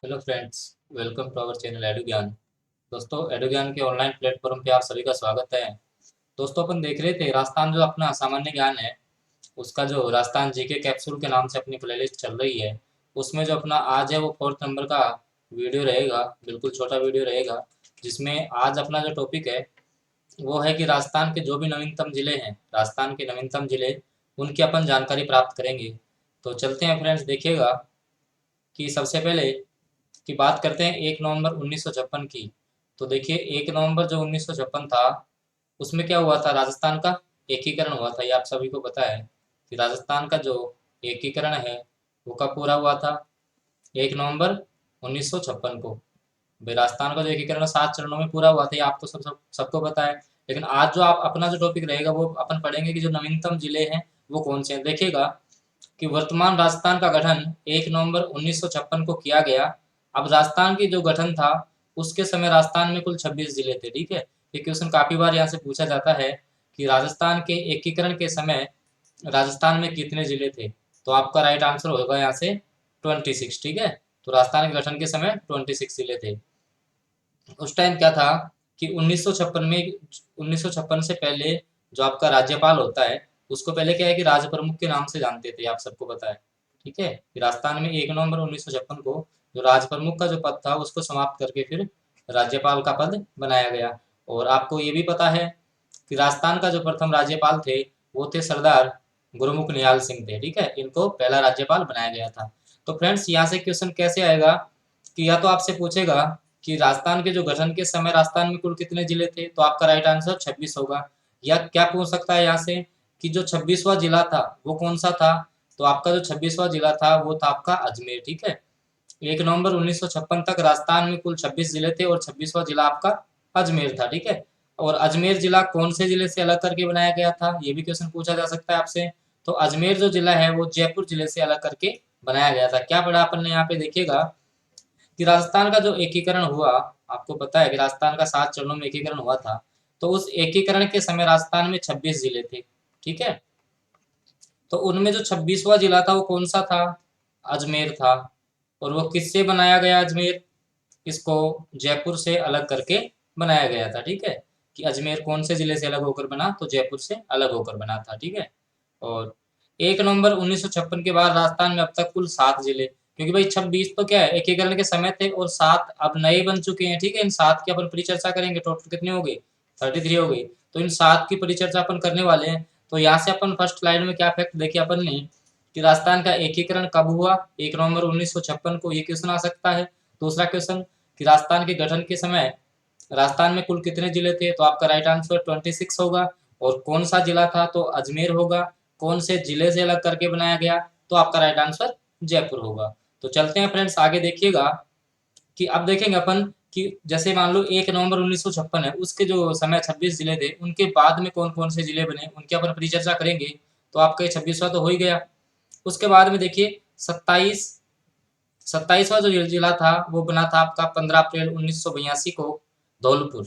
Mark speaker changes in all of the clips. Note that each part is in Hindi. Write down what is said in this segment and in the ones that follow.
Speaker 1: Hello friends, welcome to our channel Edu Gyan. दोस्तों, एडु ज्ञान के ऑनलाइन प्लेटफॉर्म पे आप सभी का स्वागत है। दोस्तों, अपन देख रहे थे राजस्थान जो अपना सामान्य ज्ञान है, उसका जो राजस्थान जीके कैप्सूल के नाम से अपनी प्लेलिस्ट चल रही है, उसमें जो अपना आज है वो 4th नंबर का वीडियो रहेगा। बिल्कुल छोटा वीडियो रहेगा, जिसमें आज अपना जो टॉपिक है वो है कि राजस्थान के जो भी नवीनतम जिले हैं, राजस्थान के नवीनतम जिले, उनकी अपन जानकारी प्राप्त करेंगे। तो चलते हैं फ्रेंड्स, देखिएगा कि सबसे पहले की बात करते हैं 1 नवंबर 1956 की। तो देखिए, 1 नवंबर जो 1956 था, उसमें क्या हुआ था, राजस्थान का एकीकरण हुआ था। ये आप सभी को पता है कि राजस्थान का जो एकीकरण है वो कब पूरा हुआ था, 1 नवंबर 1956 को। भाई, राजस्थान का जो एकीकरण 7 चरणों में पूरा हुआ था, ये आपको सबको पता है। लेकिन आज जो आप अपना जो टॉपिक रहेगा वो अपन पढ़ेंगे कि जो नवीनतम जिले हैं वो कौन से हैं। देखिएगा कि वर्तमान राजस्थान का गठन 1 नवंबर 1956 को किया गया। अब राजस्थान की जो गठन था, उसके समय राजस्थान में कुल 26 जिले थे। ठीक है, ये क्वेश्चन काफी बार यहाँ से पूछा जाता है कि राजस्थान के एकीकरण के समय राजस्थान में कितने जिले थे। तो आपका राइट आंसर होगा यहाँ से 26। ठीक है, तो राजस्थान के गठन के समय 26 जिले थे। उस टाइम क्या था कि 1956 में, 1956 से पहले जो आपका राज्यपाल होता है, उसको पहले क्या है कि राज प्रमुख के नाम से जानते थे, आप सबको पता है। ठीक है, कि राजस्थान में 1 नवंबर 1956 को जो राज प्रमुख का जो पद था उसको समाप्त करके फिर राज्यपाल का पद बनाया गया। और आपको ये भी पता है कि राजस्थान का जो प्रथम राज्यपाल थे वो थे सरदार गुरुमुख निहाल सिंह थे। ठीक है, इनको पहला राज्यपाल बनाया गया था। तो फ्रेंड्स, यहाँ से क्वेश्चन कैसे आएगा कि या तो आपसे पूछेगा कि राजस्थान के जो गठन के समय राजस्थान में कुल कितने जिले थे, तो आपका राइट आंसर 26 होगा। या क्या पूछ सकता है यहाँ से कि जो 26वां जिला था वो कौन सा था, तो आपका जो 26वां जिला था वो था आपका अजमेर। ठीक है, 1 नवंबर 1956 तक राजस्थान में कुल 26 जिले थे और 26वां जिला आपका अजमेर था। ठीक है, और अजमेर जिला कौन से जिले से अलग करके बनाया गया था, ये भी क्वेश्चन पूछा जा सकता है आपसे। तो अजमेर जो जिला है वो जयपुर जिले से अलग करके बनाया गया था। क्या पढ़ा अपन ने यहाँ पे, देखिएगा कि राजस्थान का जो एकीकरण हुआ, आपको पता है कि राजस्थान का 7 चरणों में एकीकरण हुआ था। तो उस एकीकरण के समय राजस्थान में 26 जिले थे। ठीक है, तो उनमें जो 26वां जिला था वो कौन सा था, अजमेर था। और वो किससे बनाया गया अजमेर, इसको जयपुर से अलग करके बनाया गया था। ठीक है, कि अजमेर कौन से जिले से अलग होकर बना, तो जयपुर से अलग होकर बना था। ठीक है, और 1 नवंबर 1956 के बाद राजस्थान में अब तक कुल 7 जिले, क्योंकि भाई 26 तो क्या है एकीकरण के समय थे और 7 अब नए बन चुके हैं। ठीक है, इन 7 की अपन परिचर्चा करेंगे। टोटल कितने हो गए, 33 हो गए। तो इन 7 की परिचर्चा अपन करने वाले हैं। तो यहाँ से अपन फर्स्ट स्लाइड में क्या फैक्ट देखिए अपन ने कि राजस्थान का एकीकरण कब हुआ, 1 नवंबर 1956 को, ये क्वेश्चन आ सकता है। दूसरा क्वेश्चन कि राजस्थान के गठन के समय राजस्थान में कुल कितने जिले थे, तो आपका राइट आंसर 26 होगा। और कौन सा जिला था, तो अजमेर होगा। कौन से जिले से अलग करके बनाया गया, तो आपका राइट आंसर जयपुर होगा। तो चलते हैं फ्रेंड्स, आगे देखिएगा कि अब देखेंगे अपन कि जैसे मान लो 1 नवंबर 1956 है, उसके जो समय 26 जिले थे, उनके बाद में कौन कौन से जिले बने उनकी अपन परिचर्चा करेंगे। तो आपका ये 26वां तो हो ही गया। उसके बाद में देखिए 27वां जो जिला था वो बना था आपका 15 अप्रैल 1982 को, धौलपुर।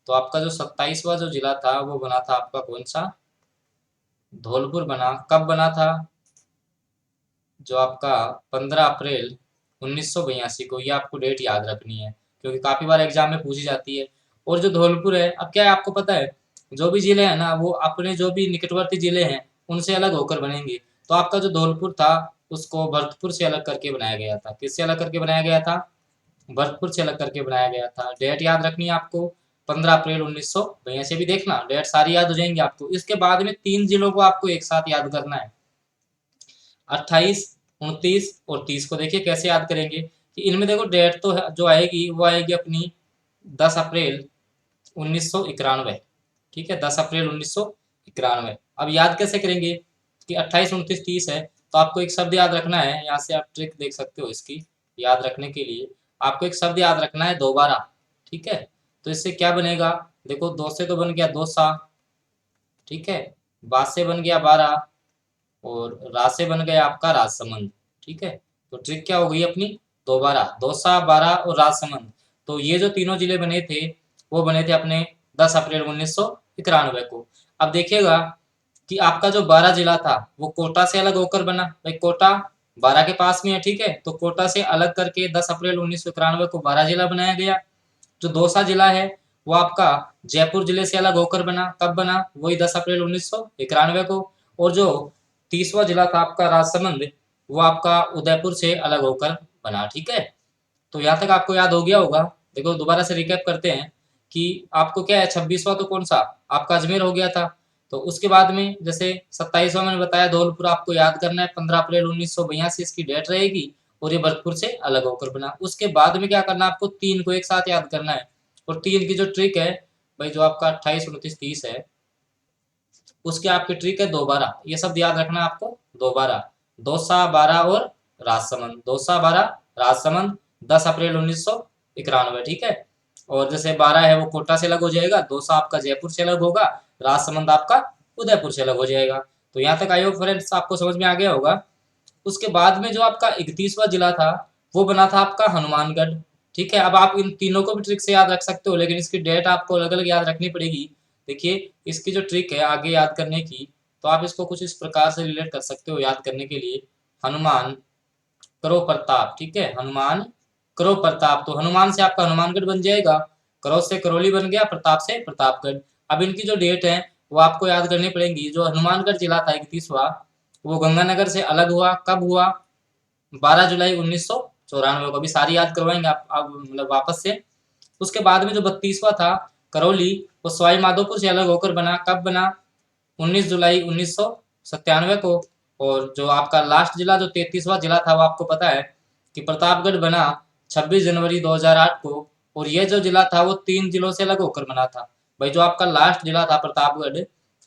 Speaker 1: तो आपका जो 27वां जो जिला था वो बना था आपका कौन सा, धौलपुर बना। कब बना था, जो आपका 15 अप्रैल 1982 को। ये आपको डेट याद रखनी है क्योंकि काफी बार एग्जाम में पूछी जाती है। और जो धौलपुर है, अब क्या है आपको पता है, जो भी जिले हैं ना वो अपने जो भी निकटवर्ती जिले हैं उनसे अलग होकर बनेंगे। तो आपका जो धौलपुर था उसको भरतपुर से अलग करके बनाया गया था। किससे अलग करके बनाया गया था, भरतपुर से अलग करके बनाया गया था। डेट याद रखनी है आपको, 15 अप्रैल 1982। भी देखना डेट सारी याद हो जाएंगी आपको। इसके बाद में 3 जिलों को आपको एक साथ याद करना है, 28, 29 और 30 को। देखिए कैसे याद करेंगे कि इनमें देखो डेट तो जो आएगी वो आएगी अपनी 10 अप्रैल 1991। ठीक है, 10 अप्रैल 1991। अब याद कैसे करेंगे कि 28, 29, 30 है, तो आपको एक शब्द याद रखना है। यहाँ से आप ट्रिक देख सकते हो इसकी याद रखने के लिए। आपको एक शब्द याद रखना है, दोबारा। ठीक है, तो इससे क्या बनेगा, देखो दो से तो बन गया दोसा। ठीक है, बात से बन गया 12 और रा से बन गया आपका राजसमंद। ठीक है, तो ट्रिक क्या हो गई अपनी, दोबारा, दौसा, बारह और राजसमंद। तो ये जो तीनों जिले बने थे वो बने थे अपने 10 अप्रैल 1991 को। अब देखिएगा कि आपका जो 12 जिला था वो कोटा से अलग होकर बना। भाई कोटा 12 के पास में है, ठीक है। तो कोटा से अलग करके 10 अप्रैल 1991 को 12 जिला बनाया गया। जो दौसा जिला है वो आपका जयपुर जिले से अलग होकर बना, कब बना, वही 10 अप्रैल 1991 को। और जो 30वां जिला था आपका राजसमंद, वो आपका उदयपुर से अलग होकर बना, ठीक है। तो यहाँ तक आपको याद हो गया होगा। देखो दोबारा से रिकैप करते हैं कि आपको क्या है, 26वां तो कौन सा आपका अजमेर हो गया था। तो उसके बाद में जैसे 27वां मैंने बताया धौलपुर आपको याद करना है, 15 अप्रैल 1982 इसकी डेट रहेगी, और ये भरतपुर से अलग होकर बना। उसके बाद में क्या करना है, आपको तीन को एक साथ याद करना है। और तीन की जो ट्रिक है भाई, जो आपका 28, 29, 30 है, उसके आपकी ट्रिक है दोबारा, ये सब याद रखना है आपको। दोबारा, दौसा, 12 और राजसमंद, दौसा, 12, राजसमंद, 10 अप्रैल 1991, ठीक है। और जैसे 12 है वो कोटा से अलग हो जाएगा, दौसा आपका जयपुर से अलग होगा, राजसमंद आपका उदयपुर से अलग हो जाएगा। तो यहाँ तक आई होप फ्रेंड्स आपको समझ में आ गया होगा। उसके बाद में जो आपका 31वां जिला था वो बना था आपका हनुमानगढ़, ठीक है। अब आप इन तीनों को भी ट्रिक से याद रख सकते हो, लेकिन इसकी डेट आपको अलग अलग याद रखनी पड़ेगी। देखिए इसकी जो ट्रिक है आगे याद करने की, तो आप इसको कुछ इस प्रकार से रिलेट कर सकते हो याद करने के लिए। हनुमान करो प्रताप, ठीक है, हनुमान करो प्रताप, तो हनुमान से आपका हनुमानगढ़ बन जाएगा, करो से करौली बन गया, प्रताप से प्रतापगढ़। अब इनकी जो डेट है वो आपको याद करनी पड़ेगी। जो हनुमानगढ़ जिला था 31वां, वो गंगानगर से अलग हुआ, कब हुआ, 12 जुलाई 1994 को। अभी सारी याद करवाएंगे आप मतलब वापस से। उसके बाद में जो 32वां था करौली, वो सवाई माधोपुर से अलग होकर बना, कब बना, 19 जुलाई 1997 को। और जो आपका लास्ट जिला जो 33वां जिला था वो आपको पता है कि प्रतापगढ़ बना 26 जनवरी 2008 को। और ये जो जिला था वो 3 जिलों से अलग होकर बना था। भाई जो आपका लास्ट जिला था प्रतापगढ़,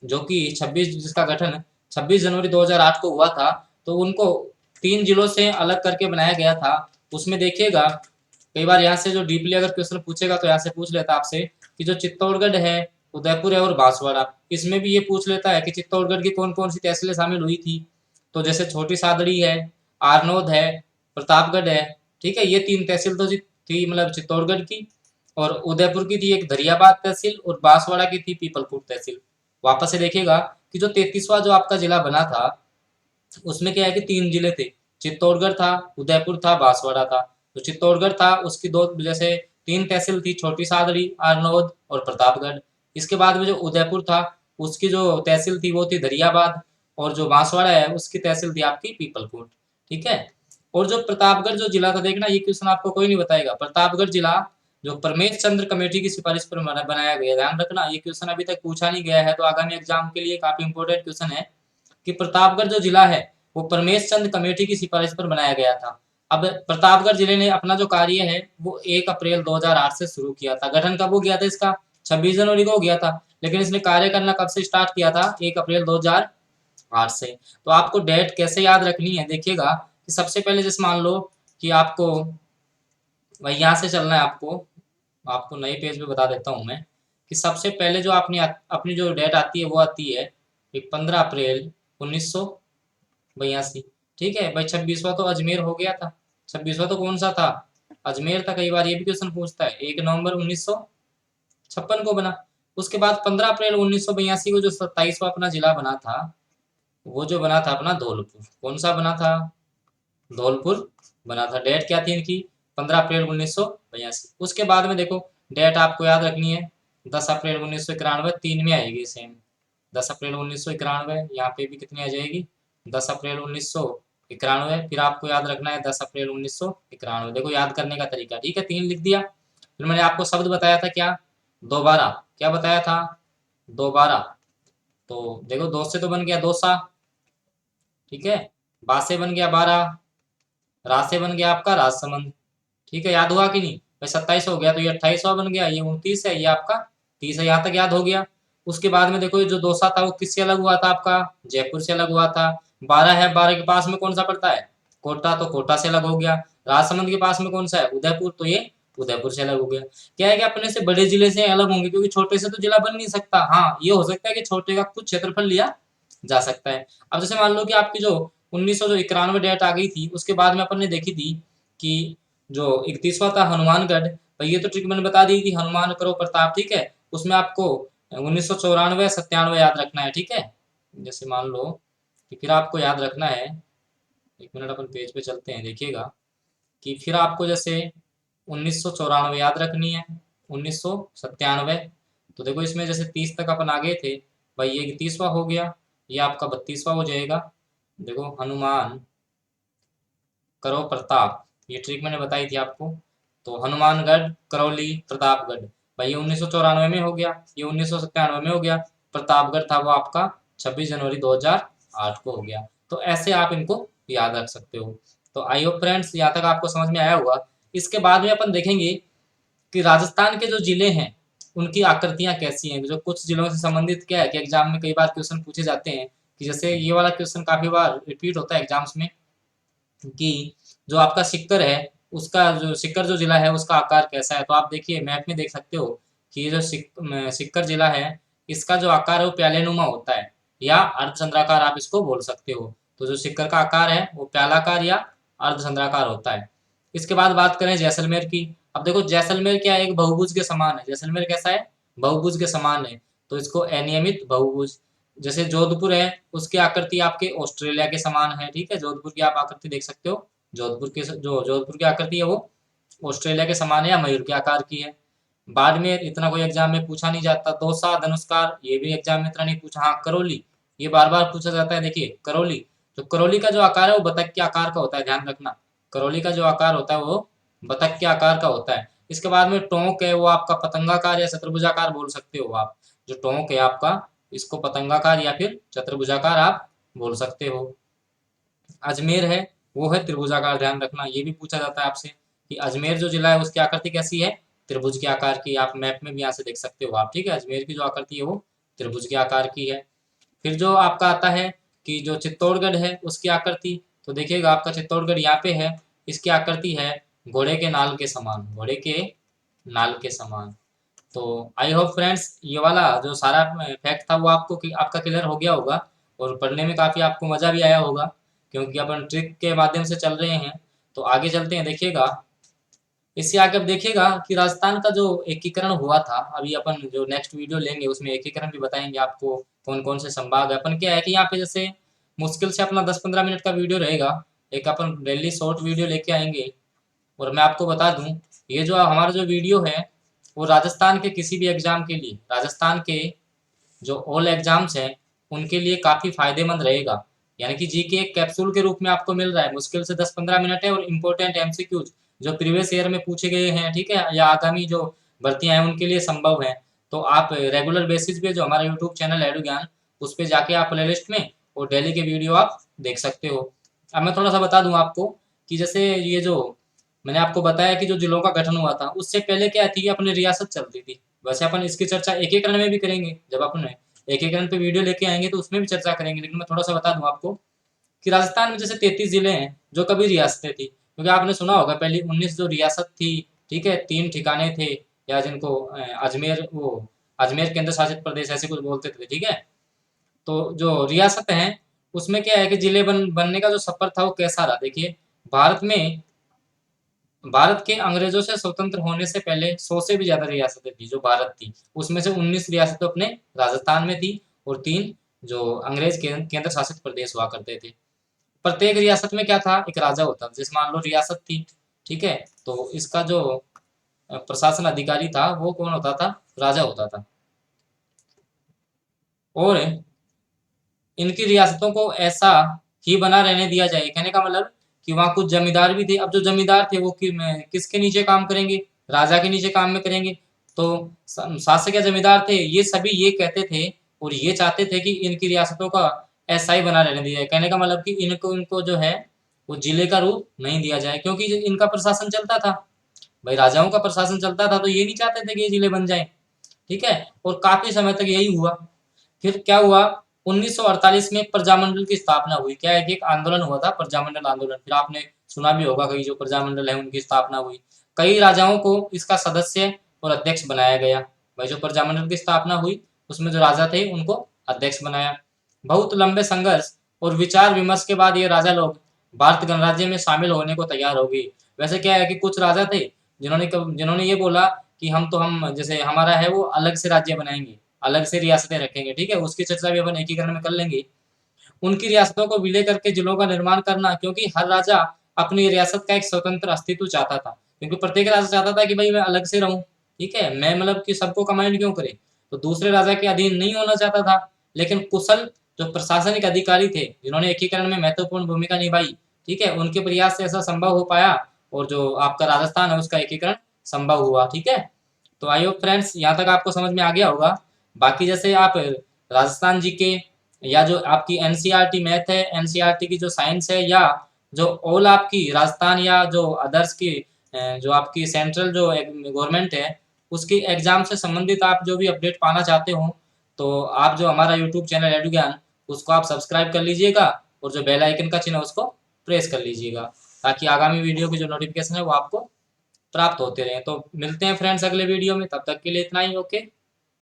Speaker 1: जो कि 26 जिसका गठन 26 जनवरी 2008 को हुआ था, तो उनको 3 जिलों से अलग करके बनाया गया था। उसमें देखिएगा कई बार यहाँ से जो डीपली अगर क्वेश्चन पूछेगा तो यहाँ से पूछ लेता आपसे कि जो चित्तौड़गढ़ है, उदयपुर है और बांसवाड़ा, इसमें भी ये पूछ लेता है कि चित्तौड़गढ़ की कौन कौन सी तहसीलें शामिल हुई थी। तो जैसे छोटी सादड़ी है, आरनोद है, प्रतापगढ़ है, ठीक है। ये 3 तहसील तो थी मतलब चित्तौड़गढ़ की। और उदयपुर की थी एक दरियाबाद तहसील, और बांसवाड़ा की थी पीपलपुर तहसील। वापस से देखिएगा कि जो 33वां जो आपका जिला बना था उसमें क्या है कि 3 जिले थे, चित्तौड़गढ़ था, उदयपुर था, बांसवाड़ा था। तो चित्तौड़गढ़ था उसकी 2 जैसे 3 तहसील थी, छोटी सादड़ी, आरनौद और प्रतापगढ़। इसके बाद में जो उदयपुर था उसकी जो तहसील थी वो थी दरियाबाद, और जो बांसवाड़ा है उसकी तहसील थी आपकी पीपलपुर, ठीक है। और जो प्रतापगढ़ जो जिला था, देखना ये क्वेश्चन आपको कोई नहीं बताएगा। प्रतापगढ़ जिला जो परमेश चंद्र कमेटी की सिफारिश पर बनाया गया, ध्यान रखना ये क्वेश्चन अभी तक पूछा नहीं गया है, तो आगामी एग्जाम के लिए काफी इंपोर्टेंट क्वेश्चन है कि प्रतापगढ़ जो जिला है वो परमेश चंद कमेटी की सिफारिश पर बनाया गया था। अब प्रतापगढ़ जिले ने अपना जो कार्य है वो 1 अप्रैल 2008 से शुरू किया था। गठन कब हो गया था इसका, 26 जनवरी को हो गया था, लेकिन इसने कार्य करना कब से स्टार्ट किया था, 1 अप्रैल 2008 से। तो आपको डेट कैसे याद रखनी है, देखिएगा कि सबसे पहले जैसे मान लो कि आपको भाई यहाँ से चलना है, आपको आपको नए पेज पे बता देता हूँ मैं कि सबसे पहले जो अपनी अपनी जो डेट आती है वो आती है 15 अप्रैल 1982, ठीक है भाई। 26वां तो अजमेर हो गया था, 26वां तो कौन सा था, अजमेर था। कई बार ये भी क्वेश्चन पूछता है, 1 नवंबर 1956 को बना। उसके बाद 15 अप्रैल 1982 को जो 27वां अपना जिला बना था, वो जो बना था अपना धौलपुर, कौन सा बना था, धौलपुर बना था। डेट क्या थी इनकी, 15 अप्रैल 1982। उसके बाद में देखो डेट आपको याद रखनी है, 10 अप्रैल 1991, 3 में आएगी सेम। 10 अप्रैल 1991, यहाँ पे भी कितनी आ जाएगी, 10 अप्रैल 1991। फिर आपको याद रखना है 10 अप्रैल 1991। देखो याद करने का तरीका, ठीक है, 3 लिख दिया। फिर मैंने आपको शब्द बताया था क्या, दोबारा, क्या बताया था, दोबारा। तो देखो दो से तो बन गया दोसा, ठीक है, बा से बन गया 12, रा से बन गया आपका राजसमंद, ठीक है। याद हुआ कि नहीं भाई, 27 हो गया तो ये 28वां बन गया, ये 29 है, ये आपका 30 है, यहाँ तक याद हो गया। उसके बाद में देखो ये जो दोसा था वो किससे अलग हुआ था, आपका जयपुर से अलग हुआ था। 12 है, 12 के पास में कौन सा पड़ता है, कोटा, तो कोटा से अलग हो गया। राजसमंद के पास में कौन सा है, उदयपुर, तो ये उदयपुर से अलग हो गया। क्या है कि अपने से बड़े जिले से अलग होंगे, क्योंकि छोटे से तो जिला बन नहीं सकता। हाँ ये हो सकता है कि छोटे का कुछ क्षेत्रफल लिया जा सकता है। अब जैसे मान लो कि आपकी जो 1991 डेट आ गई थी, उसके बाद में अपन ने देखी थी कि जो 31वां था हनुमानगढ़, भाई ये तो ट्रिक मैंने बता दी थी, हनुमान करो प्रताप, ठीक है। उसमें आपको 1994 97 याद रखना है, ठीक है। जैसे मान लो कि फिर आपको याद रखना है एक मिनट अपन पेज पे चलते हैं, देखिएगा कि फिर आपको जैसे 1994 याद रखनी है, 1997। तो देखो इसमें जैसे 30 तक अपन आगे थे भाई, ये 30वां हो गया, ये आपका 32वां हो जाएगा। देखो हनुमान करो प्रताप, ये ट्रिक मैंने बताई थी आपको। तो हनुमानगढ़, करौली, प्रतापगढ़, भाई ये 1994 में हो गया, ये 1997 में हो गया। प्रतापगढ़ था वो आपका 26 जनवरी 2008 को हो गया। तो ऐसे आप इनको याद रख सकते हो। तो आई होप फ्रेंड्स यहाँ तक आपको समझ में आया होगा। इसके बाद में अपन देखेंगे कि राजस्थान के जो जिले हैं उनकी आकृतियां कैसी हैं। जो कुछ जिलों से संबंधित क्या है कि एग्जाम में कई बार क्वेश्चन पूछे जाते हैं, कि जैसे ये वाला क्वेश्चन काफी बार रिपीट होता है एग्जाम्स में, कि जो आपका सिक्कर है, उसका जो सिक्कर जो जिला है उसका आकार कैसा है। तो आप देखिए मैप में देख सकते हो कि ये जो सिक्कर जिला है, इसका जो आकार है वो प्यालेनुमा होता है, या अर्धचंद्राकार आप इसको बोल सकते हो। तो जो सिक्कर का आकार है वो प्यालाकार या अर्धचंद्राकार होता है। इसके बाद बात करें जैसलमेर की। अब देखो जैसलमेर क्या है, एक बहुभुज के समान है। जैसलमेर कैसा है, बहुभुज के समान है। तो इसको अनियमित बहुभुज। जैसे जोधपुर है, उसकी आकृति आपके ऑस्ट्रेलिया के समान है, ठीक है, जोधपुर की आप आकृति देख सकते हो। जोधपुर की आकृति है वो ऑस्ट्रेलिया के समान है या मयूर के आकार की है। बाड़मेर इतना कोई एग्जाम में पूछा नहीं जाता। दौसा, धनुष्कार, ये भी एग्जाम में इतना नहीं पूछा। हाँ करौली, ये बार बार पूछा जाता है। देखिए करौली, तो करौली का जो आकार है वो बतख के आकार का होता है, ध्यान रखना। करौली का जो आकार होता है वो बतख के आकार का होता है। इसके बाद में टोंक है, वो आपका पतंगाकार या चतुर्भुजाकार बोल सकते हो आप। जो टोंक है आपका, इसको पतंगाकार या फिर चतुर्भुजाकार आप बोल सकते हो। अजमेर है, वो है त्रिभुजाकार, ध्यान रखना। ये भी पूछा जाता है आपसे कि अजमेर जो जिला है उसकी आकृति कैसी है, त्रिभुज के आकार की। आप मैप में भी यहाँ से देख सकते हो आप, ठीक है। अजमेर की जो आकृति है वो त्रिभुज के आकार की है। फिर जो आपका आता है कि जो चित्तौड़गढ़ है उसकी आकृति, तो देखिएगा आपका चित्तौड़गढ़ यहाँ पे है, इसकी आकृति है घोड़े के नाल के समान, घोड़े के नाल के समान। तो आई होप फ्रेंड्स ये वाला जो सारा फैक्ट था वो आपको आपका क्लियर हो गया होगा, और पढ़ने में काफ़ी आपको मज़ा भी आया होगा, क्योंकि अपन ट्रिक के माध्यम से चल रहे हैं। तो आगे चलते हैं, देखिएगा इससे आगे अब देखिएगा कि राजस्थान का जो एकीकरण हुआ था, अभी अपन जो नेक्स्ट वीडियो लेंगे उसमें एकीकरण भी बताएंगे आपको, कौन कौन से संभाग है। अपन क्या है कि यहाँ पे जैसे मुश्किल से अपना 10-15 मिनट का वीडियो रहेगा, एक अपन डेली शॉर्ट वीडियो लेके आएंगे। और मैं आपको बता दूं, ये जो हमारा जो वीडियो है वो राजस्थान के किसी भी एग्जाम के लिए, राजस्थान के जो ऑल एग्जाम्स हैं उनके लिए काफ़ी फायदेमंद रहेगा। यानी कि जी के एक कैप्सूल के रूप में आपको मिल रहा है। मुश्किल से 10-15 मिनट है, और इम्पोर्टेंट एमसीक्यूज जो प्रीवियस ईयर में पूछे गए हैं, ठीक है, या आगामी जो भर्तियां हैं उनके लिए संभव है। तो आप रेगुलर बेसिस पे जो हमारा यूट्यूब चैनल एडू ज्ञान, उस पर जाके आप प्लेलिस्ट में और डेली के वीडियो आप देख सकते हो। अब मैं थोड़ा सा बता दूं आपको कि जैसे ये जो मैंने आपको बताया कि जो जिलों का गठन हुआ था, उससे पहले क्या थी, अपनी रियासत चलती थी। वैसे अपन इसकी चर्चा एकीकरण में भी करेंगे, जब अपन एकीकरण पे वीडियो लेके आएंगे तो उसमें भी चर्चा करेंगे। लेकिन मैं थोड़ा सा बता दूं आपको कि राजस्थान में जैसे 33 जिले हैं जो कभी रियासतें थी, क्योंकि आपने सुना होगा पहले 19 जो रियासत थी, ठीक है, 3 ठिकाने थे, या जिनको अजमेर, वो अजमेर केंद्र शासित प्रदेश ऐसे कुछ बोलते थे, ठीक है। तो जो रियासत हैं उसमें क्या है कि जिले बनने का जो सफर था वो कैसा रहा, देखिए। भारत में, भारत के अंग्रेजों से स्वतंत्र होने से पहले 100 से भी ज्यादा रियासतें थी जो भारत थी। उसमें से 19 रियासतें अपने राजस्थान में थी, और 3 जो अंग्रेज केंद्र शासित प्रदेश हुआ करते थे। प्रत्येक रियासत में क्या था, एक राजा होता था। जैसे मान लो रियासत थी, ठीक है, तो इसका जो प्रशासन अधिकारी था वो कौन होता था, राजा होता था। और इनकी रियासतों को ऐसा ही बना रहने दिया जाए, कहने का मतलब कि वहाँ कुछ जमींदार भी थे। अब जो जमींदार थे वो किसके नीचे काम करेंगे, राजा के नीचे काम में करेंगे। तो शासक या जमींदार थे, ये सभी ये कहते थे और ये चाहते थे कि इनकी रियासतों का ऐसा ही बना रहने दिया जाए। कहने का मतलब कि इनको इनको जो है वो जिले का रूप नहीं दिया जाए, क्योंकि इनका प्रशासन चलता था, भाई राजाओं का प्रशासन चलता था, तो ये नहीं चाहते थे कि ये जिले बन जाए, ठीक है। और काफी समय तक यही हुआ। फिर क्या हुआ, 1948 में प्रजामंडल की स्थापना हुई। क्या है कि एक आंदोलन हुआ था, प्रजामंडल आंदोलन। फिर आपने सुना भी होगा कई जो प्रजामंडल है उनकी स्थापना हुई। कई राजाओं को इसका सदस्य और अध्यक्ष बनाया गया। भाई जो प्रजामंडल की स्थापना हुई उसमें जो राजा थे उनको अध्यक्ष बनाया। बहुत लंबे संघर्ष और विचार विमर्श के बाद ये राजा लोग भारत गणराज्य में शामिल होने को तैयार हो गई। वैसे क्या है कि कुछ राजा थे जिन्होंने ये बोला कि हम जैसे हमारा है वो अलग से राज्य बनाएंगे, अलग से रियासतें रखेंगे, ठीक है। उसकी चर्चा भी अपन एकीकरण में कर लेंगे। उनकी रियासतों को विलय करके जिलों का निर्माण करना, क्योंकि हर राजा अपनी रियासत का एक स्वतंत्र अस्तित्व चाहता था, क्योंकि प्रत्येक राजा चाहता था कि भाई मैं अलग से रहूं, ठीक है, मैं मतलब कि सबको कमांड क्यों करे, तो दूसरे राजा के अधीन नहीं होना चाहता था। लेकिन कुशल जो प्रशासनिक अधिकारी थे जिन्होंने एकीकरण में महत्वपूर्ण भूमिका निभाई, ठीक है, उनके प्रयास से ऐसा संभव हो पाया, और जो आपका राजस्थान है उसका एकीकरण संभव हुआ, ठीक है। तो आई होप फ्रेंड्स यहाँ तक आपको समझ में आ गया होगा। बाकी जैसे आप राजस्थान जीके या जो आपकी एनसीईआरटी मैथ है, एनसीईआरटी की जो साइंस है, या जो ऑल आपकी राजस्थान या जो अदर्स की जो आपकी सेंट्रल जो गवर्नमेंट है उसकी एग्जाम से संबंधित आप जो भी अपडेट पाना चाहते हो, तो आप जो हमारा यूट्यूब चैनल एडु ज्ञान उसको आप सब्सक्राइब कर लीजिएगा, और जो बेल आइकन का चिन्ह है उसको प्रेस कर लीजिएगा, ताकि आगामी वीडियो की जो नोटिफिकेशन है वो आपको प्राप्त होते रहें। तो मिलते हैं फ्रेंड्स अगले वीडियो में, तब तक के लिए इतना ही, ओके।